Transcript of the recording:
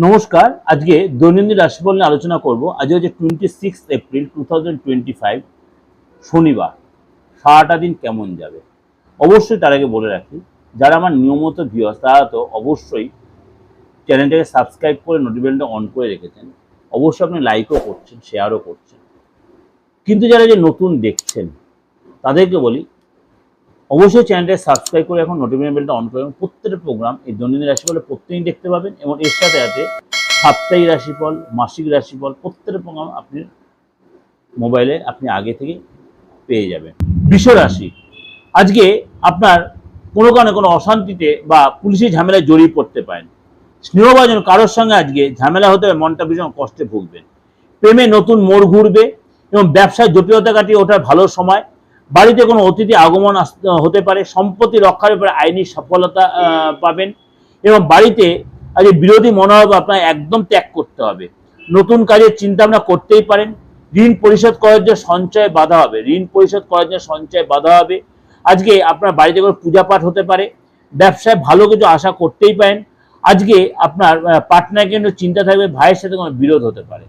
নমস্কার। আজকে দৈনন্দিন রাশিফল নিয়ে আলোচনা করব। আজ হচ্ছে 26 এপ্রিল 2025 শনিবার। সারাটা দিন কেমন যাবে? অবশ্যই তার আগে বলে রাখি, যারা আমার নিয়মিত ভিউয়ার্স তারা তো অবশ্যই চ্যানেলটাকে সাবস্ক্রাইব করে নোটিফিকেশনটা অন করে রেখেছেন। অবশ্যই আপনি লাইকও করছেন, শেয়ারও করছেন। কিন্তু যারা যে নতুন দেখছেন তাদেরকে বলি, অবশ্যই চ্যানেলটাকে সাবস্ক্রাইব করে এখন নোটিফিকেশন বেলটা অন করে প্রত্যেকটা প্রোগ্রাম এই দৈনন্দিন রাশিফলে প্রত্যেকদিন দেখতে পাবেন এবং এর সাথে সাথে সাপ্তাহিক রাশিফল, মাসিক রাশিফল প্রত্যেকটা প্রোগ্রাম আপনি মোবাইলে আপনি আগে থেকে পেয়ে যাবেন। বৃষ রাশি, আজকে আপনার কোনো কারণে কোনো অশান্তিতে বা পুলিশের ঝামেলায় জড়িয়ে পড়তে পারেন। স্নেহভাজন কারোর সঙ্গে আজকে ঝামেলা হতে হবে, মনটা ভীষণ কষ্টে ভুগবেন। প্রেমে নতুন মোড় ঘুরবে এবং ব্যবসায় জটিলতা কাটিয়ে ওঠার ভালো সময়। বাড়িতে কোনো অতিথি আগমন হতে পারে। সম্পত্তি রক্ষার ব্যাপারে আইনি সফলতা পাবেন এবং বাড়িতে আজকে বিরোধী মনোভাব আপনার একদম ত্যাগ করতে হবে। নতুন কাজের চিন্তা ভাবনা করতেই পারেন। ঋণ পরিশোধ করার জন্য সঞ্চয় বাধা হবে, আজকে আপনার বাড়িতে কোনো পূজা পাঠ হতে পারে। ব্যবসায় ভালো কিছু আশা করতেই পারেন। আজকে আপনার পার্টনারকে চিন্তা থাকবে, ভাইয়ের সাথে কোনো বিরোধ হতে পারে।